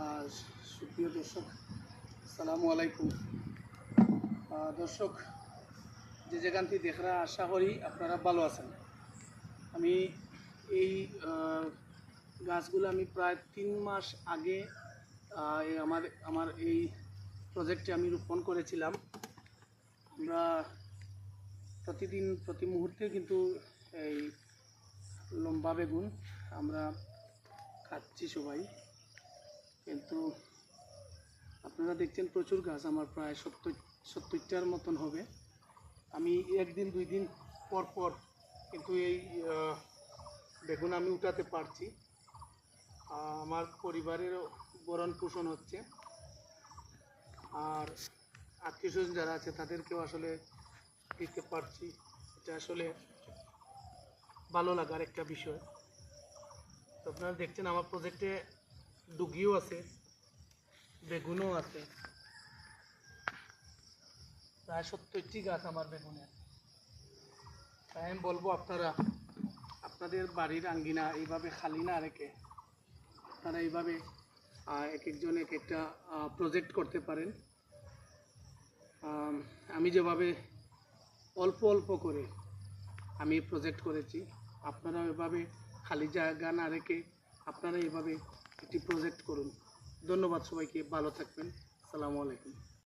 আর সুপ্রিয় দর্শক, আসসালামু আলাইকুম। দর্শক, যে যেখান থেকে দেখরা, আশা করি আপনারা ভালো আছেন। আমি এই গাছগুলো আমি প্রায় 3 মাস আগে আমার এই প্রজেক্টে আমি রোপণ করেছিলাম। আমরা প্রতি মুহূর্তে কিন্তু এই লম্বা বেগুন আমরা খাচ্ছি সবাই, কিন্তু আপনারা দেখছেন প্রচুর গাছ, আমার প্রায় 70টার মতন হবে। আমি একদিন 2 দিন পর পর কিন্তু এই বেগুন আমি উঠাতে পারছি। আমার পরিবারেরও ভরণ পোষণ হচ্ছে, আর আত্মীয় স্বজন যারা আছে তাদেরকেও আসলে দিতে পারছি। এটা আসলে ভালো লাগার একটা বিষয়। তো আপনারা দেখছেন আমার প্রজেক্টে ডুগিও আছে, বেগুনও আছে, প্রায় 70টি গাছ আমার বেগুনে। তাই আমি বলবো আপনারা আপনাদের বাড়ির আঙ্গিনা এইভাবে খালি না রেখে আপনারা এইভাবে এক একজন এক একটা প্রজেক্ট করতে পারেন। আমি যেভাবে অল্প অল্প করে আমি প্রজেক্ট করেছি, আপনারা এভাবে খালি জায়গা না রেখে আপনারা এভাবে একটি প্রজেক্ট করুন। ধন্যবাদ সবাইকে, ভালো থাকবেন। আসসালামু আলাইকুম।